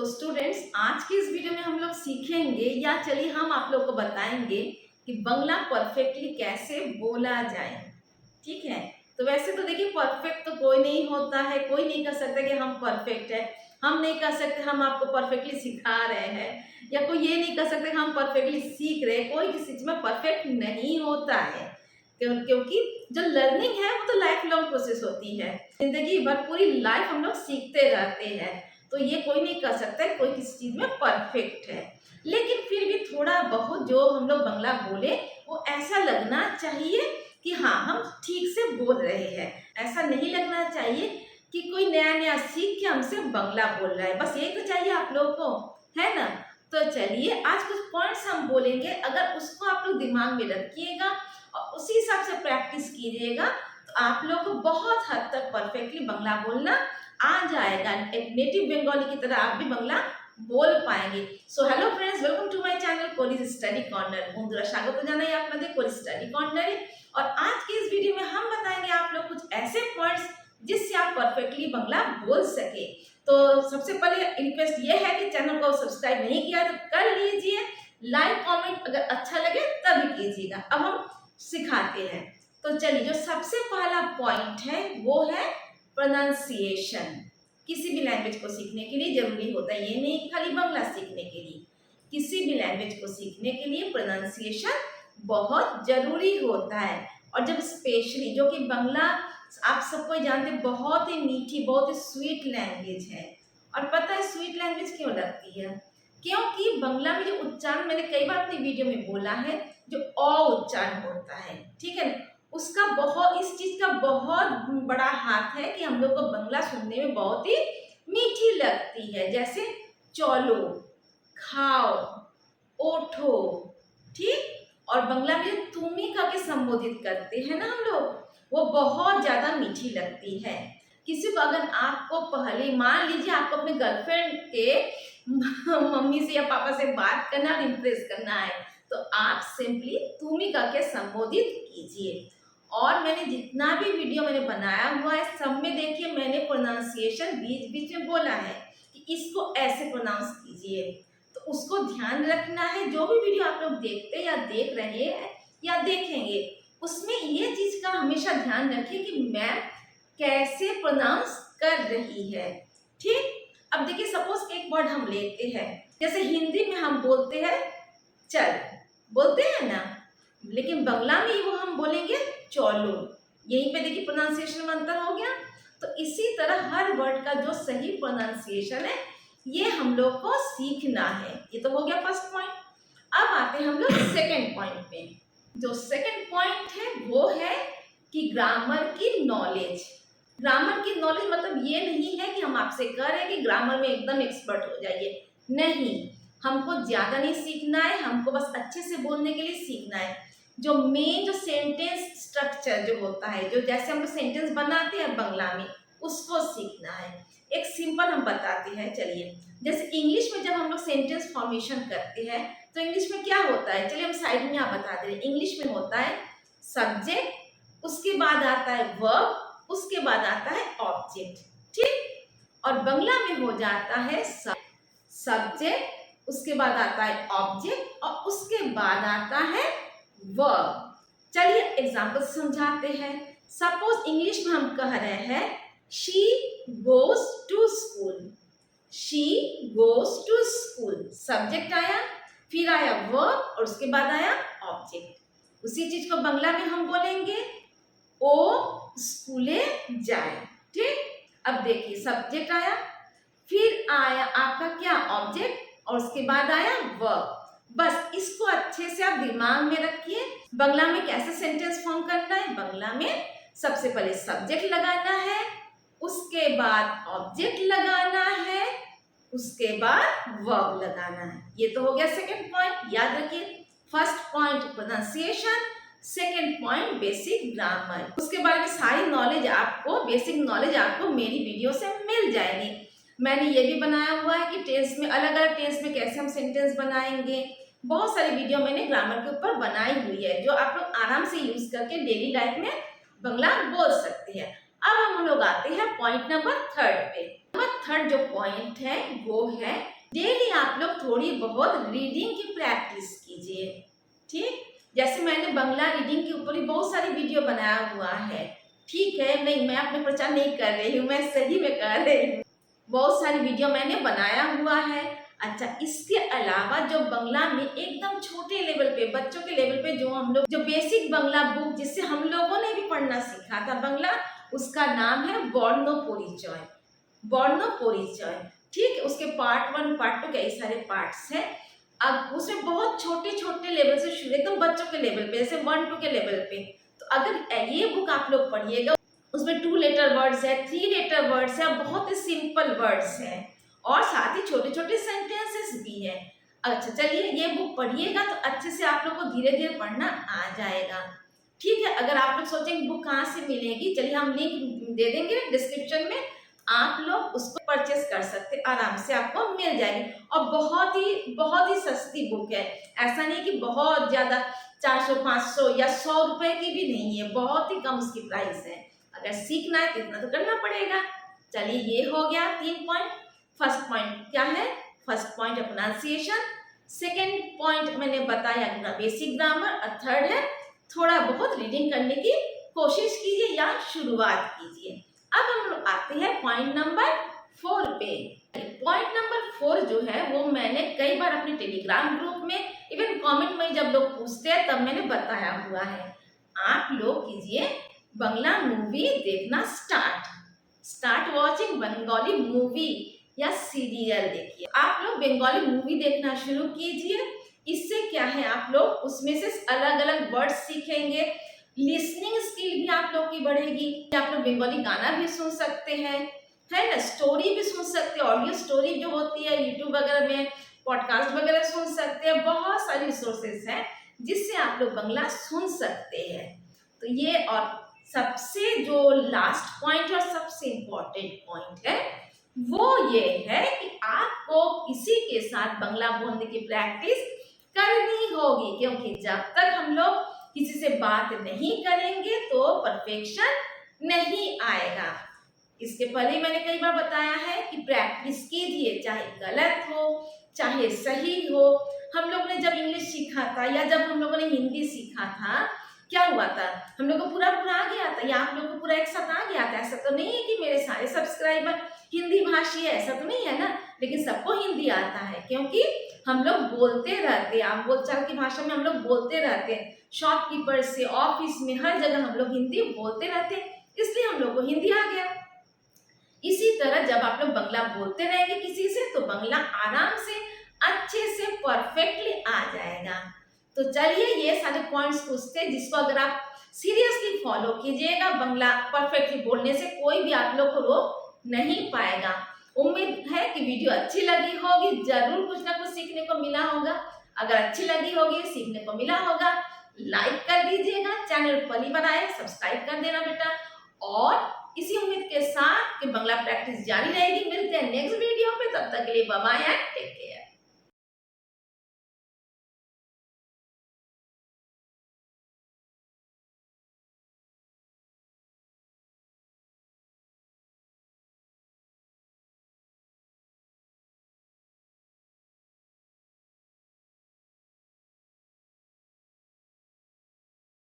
Students, आज की इस वीडियो में हम लोग सीखेंगे या चलिए हम आप लोग को बताएंगे कि बंगला परफेक्टली कैसे बोला जाए। ठीक है, तो वैसे तो देखिए परफेक्ट तो कोई नहीं होता है, कोई नहीं कर सकता कि हम परफेक्ट है। हम नहीं कर सकते हम आपको परफेक्टली सिखा रहे हैं, या कोई ये नहीं कर सकते कि हम परफेक्टली सीख रहे हैं। कोई किसी चीज में परफेक्ट नहीं होता है, क्योंकि जो लर्निंग है वो तो लाइफ लॉन्ग प्रोसेस होती है। जिंदगी भर पूरी लाइफ हम लोग सीखते रहते हैं, तो ये कोई नहीं कर सकता कोई किसी चीज में परफेक्ट है। लेकिन फिर भी थोड़ा बहुत जो हम लोग बंगला बोले वो ऐसा लगना चाहिए कि हाँ हम ठीक से बोल रहे हैं। ऐसा नहीं लगना चाहिए कि कोई नया नया सीख के हमसे बंगला बोल रहा है। बस ये तो चाहिए आप लोग को, है ना। तो चलिए आज कुछ पॉइंट्स हम बोलेंगे, अगर उसको आप लोग दिमाग में रखिएगा और उसी हिसाब से प्रैक्टिस कीजिएगा तो आप लोग को बहुत हद तक परफेक्टली बंगला बोलना आ जाएगा। एक नेटिव बंगाली की तरह आप भी बंगला बोल पाएंगे। So hello friends, welcome to my channel कोरिज स्टडी कॉर्नर। बंधुरा स्वागत জানাই আপনাদের कोरिज स्टडी कॉर्नर। और आज के इस वीडियो में हम बताएंगे आप लोग कुछ ऐसे पॉइंट्स जिससे आप परफेक्टली बंगला बोल सके। तो सबसे पहले रिक्वेस्ट ये है कि चैनल को सब्सक्राइब नहीं किया तो कर लीजिए, लाइक कमेंट अगर अच्छा लगे तभी कीजिएगा। अब हम सिखाते हैं। तो चलिए, जो सबसे पहला पॉइंट है वो है प्रोनाउंसिएशन। किसी भी लैंग्वेज को सीखने के लिए जरूरी होता है, ये नहीं खाली बंगला सीखने के लिए, किसी भी लैंग्वेज को सीखने के लिए प्रोनाउंसिएशन बहुत जरूरी होता है। और जब स्पेशली जो कि बंगला आप सबको जानते हैं बहुत ही मीठी, बहुत ही स्वीट लैंग्वेज है। और पता है स्वीट लैंग्वेज क्यों लगती है? क्योंकि बंगला में जो उच्चारण, मैंने कई बार अपनी वीडियो में बोला है, जो अ उच्चारण होता है, ठीक है, उसका बहुत, इस चीज का बहुत बड़ा हाथ है कि हम लोग को बंगला सुनने में बहुत ही मीठी लगती है। जैसे चलो, खाओ, ओठो, ठीक। और बंगला में तुमी का के संबोधित करते हैं ना हम लोग, वो बहुत ज्यादा मीठी लगती है। किसी को अगर आपको पहले, मान लीजिए आपको अपने गर्लफ्रेंड के मम्मी से या पापा से बात करना और इम्प्रेस करना है, तो आप सिंपली तुमी का के संबोधित कीजिए। और मैंने जितना भी वीडियो मैंने बनाया हुआ है सब में देखिए मैंने प्रोनाउंसिएशन बीच बीच में बोला है कि इसको ऐसे प्रोनाउंस कीजिए, तो उसको ध्यान रखना है। जो भी वीडियो आप लोग देखते या देख रहे हैं या देखेंगे, उसमें ये चीज का हमेशा ध्यान रखिए कि मैम कैसे प्रोनाउंस कर रही है, ठीक। अब देखिए सपोज एक वर्ड हम लेते हैं, जैसे हिंदी में हम बोलते हैं चल, बोलते हैं ना, लेकिन बंगला में वो हम बोलेंगे चलो। यहीं पे देखिए प्रोनाउंसिएशन में अंतर हो गया। तो इसी तरह हर वर्ड का जो सही प्रोनाउंसिएशन है ये हम लोग को सीखना है। ये तो हो गया फर्स्ट पॉइंट। अब आते हैं हम लोग सेकंड पॉइंट पे। जो सेकंड पॉइंट है वो है कि ग्रामर की नॉलेज। ग्रामर की नॉलेज मतलब ये नहीं है कि हम आपसे कह रहे हैं कि ग्रामर में एकदम एक्सपर्ट हो जाइए, नहीं। हमको ज्यादा नहीं सीखना है, हमको बस अच्छे से बोलने के लिए सीखना है। जो मेन जो सेंटेंस स्ट्रक्चर जो होता है, जो जैसे हम लोग सेंटेंस बनाते हैं बंगला में, उसको सीखना है। एक सिंपल हम बताते हैं, चलिए। जैसे इंग्लिश में जब हम लोग सेंटेंस फॉर्मेशन करते हैं तो इंग्लिश में क्या होता है, चलिए हम साइड में यहाँ बता दे रहे हैं। इंग्लिश में होता है सब्जेक्ट, उसके बाद आता है वर्ब, उसके बाद आता है ऑब्जेक्ट, ठीक। और बंगला में हो जाता है सब्जेक्ट, उसके बाद आता है ऑब्जेक्ट और उसके बाद आता है वर्ब। चलिए एग्जाम्पल समझाते हैं। सपोज इंग्लिश में हम कह रहे हैं she goes to school, she goes to school, subject आया, फिर आया वर्ब और उसके बाद आया ऑब्जेक्ट। उसी चीज को बंगला में हम बोलेंगे ओ स्कूले जाए, ठीक। अब देखिए सब्जेक्ट आया, फिर आया आपका क्या ऑब्जेक्ट और उसके बाद आया वर्ब। बस इसको अच्छे से आप दिमाग में रखिए। बंगला में कैसे सेंटेंस फॉर्म करना है, बंगला में सबसे पहले सब्जेक्ट लगाना है, उसके बाद ऑब्जेक्ट लगाना है, उसके बाद वर्ब लगाना है। ये तो हो गया सेकंड पॉइंट। याद रखिए, first point pronunciation, second point basic grammar. उसके बारे में सारी नॉलेज आपको, बेसिक नॉलेज आपको मेरी वीडियो से मिल जाएगी। मैंने ये भी बनाया हुआ है कि टेंस में, अलग अलग टेंस में कैसे हम सेंटेंस बनाएंगे। बहुत सारी वीडियो मैंने ग्रामर के ऊपर बनाई हुई है, जो आप लोग आराम से यूज करके डेली लाइफ में बंगला बोल सकते हैं। अब हम लोग आते हैं पॉइंट नंबर थर्ड पे। नंबर थर्ड जो पॉइंट है वो है आप लोग थोड़ी बहुत रीडिंग की प्रैक्टिस कीजिए। ठीक, जैसे मैंने बांग्ला रीडिंग के ऊपर ही बहुत सारी वीडियो बनाया हुआ है। ठीक है, नहीं मैं अपने प्रचार नहीं कर रही हूँ, मैं सही में कर रही हूँ। बहुत सारी वीडियो मैंने बनाया हुआ है। अच्छा, इसके अलावा जो बांग्ला में एकदम छोटे लेवल पे, बच्चों के लेवल पे जो हम लोग जो बेसिक बांग्ला बुक जिससे हम लोगों ने भी पढ़ना सीखा था बांग्ला, उसका नाम है बर्न परिचय। बर्न परिचय, ठीक, उसके पार्ट 1 पार्ट 2 कई सारे पार्ट्स हैं। अब उसमें बहुत छोटे छोटे लेवल से शुरू, एकदम बच्चों के लेवल पे, जैसे 1-2 के लेवल पे। तो अगर ये बुक आप लोग पढ़िएगा, उसमें 2 लेटर वर्ड्स है, 3 लेटर वर्ड्स है, बहुत ही सिंपल वर्ड्स हैं और साथ ही छोटे छोटे सेंटेंसेस भी है। अच्छा चलिए, ये बुक पढ़िएगा तो अच्छे से आप लोग को धीरे धीरे पढ़ना आ जाएगा। ठीक है, अगर आप लोग सोचेंगे बुक कहाँ से मिलेगी, चलिए हम लिंक दे देंगे डिस्क्रिप्शन में, आप लोग उसको परचेस कर सकते, आराम से आपको मिल जाएगी। और बहुत ही सस्ती बुक है, ऐसा नहीं कि बहुत ज्यादा 400 500 या 100 रुपए की भी नहीं है, बहुत ही कम उसकी प्राइस है। अगर सीखना है तो इतना तो करना पड़ेगा। चलिए, ये हो गया 3 पॉइंट। फर्स्ट पॉइंट क्या है? फर्स्ट पॉइंट है प्रोनाउंसिएशन, सेकेंड पॉइंट मैंने बताया बेसिक ग्रामर, और थर्ड है थोड़ा बहुत रीडिंग करने की कोशिश कीजिए या शुरुआत कीजिए। अब हम लोग आते हैं पॉइंट नंबर 4 पे। पॉइंट नंबर 4 जो है वो मैंने कई बार अपने टेलीग्राम ग्रुप में, इवन कमेंट में जब लोग पूछते हैं तब मैंने बताया हुआ है। आप लोग कीजिए बांग्ला मूवी देखना स्टार्ट वॉचिंग बंगाली मूवी या सीरियल देखिए। आप लोग बंगाली मूवी देखना शुरू कीजिए। इससे क्या है, आप लोग उसमें से अलग अलग वर्ड सीखेंगे, लिसनिंग स्किल भी आप लोग की बढ़ेगी। आप लोग बंगाली गाना भी सुन सकते हैं, है ना, स्टोरी भी सुन सकते हैं, ऑडियो स्टोरी जो होती है यूट्यूब वगैरह में, पॉडकास्ट वगैरह सुन सकते हैं। बहुत सारी रिसोर्सेज हैं जिससे आप लोग बांग्ला सुन सकते हैं। तो ये, और सबसे जो लास्ट पॉइंट और सबसे इम्पोर्टेंट पॉइंट है वो ये है कि आपको किसी के साथ बांग्ला बोलने की प्रैक्टिस करनी होगी, क्योंकि जब तक हम लोग किसी से बात नहीं करेंगे तो परफेक्शन नहीं आएगा। इसके पहले मैंने कई बार बताया है कि प्रैक्टिस कीजिए, चाहे गलत हो चाहे सही हो। हम लोग ने जब इंग्लिश सीखा था या जब हम लोगों ने हिंदी सीखा था, क्या हुआ था, हम लोग को पूरा आ गया था या आप लोग को पूरा एक साथ आ गया था। ऐसा तो नहीं है कि मेरे सारे सब्सक्राइबर हिंदी भाषी है, ऐसा तो नहीं है ना, लेकिन सबको हिंदी आता है क्योंकि हम लोग बोलते रहते हैं, आम बोलचाल की भाषा में हम लोग बोलते रहते हैं, शॉपकीपर से ऑफिस में हर जगह हम लोग हिंदी बोलते रहते हैं, इसलिए हम लोग को हिंदी आ गया। इसी तरह जब आप लोग बांग्ला बोलते रहेंगे किसी से तो बांग्ला आराम से अच्छे से परफेक्टली आ जाएगा। तो चलिए, ये सारे पॉइंट्स पूछते हैं जिसको अगर आप सीरियसली फॉलो कीजिएगा, बांग्ला परफेक्टली बोलने से कोई भी आप लोग को रोक नहीं पाएगा। उम्मीद है कि वीडियो अच्छी लगी होगी, जरूर कुछ ना कुछ सीखने को मिला होगा। अगर अच्छी लगी होगी, सीखने को मिला होगा, लाइक कर दीजिएगा, चैनल पली बनाए सब्सक्राइब कर देना बेटा। और इसी उम्मीद के साथ कि बांग्ला प्रैक्टिस जारी रहेगी। मिलते हैं नेक्स्ट वीडियो पे, तब तक के लिए bye bye and take care.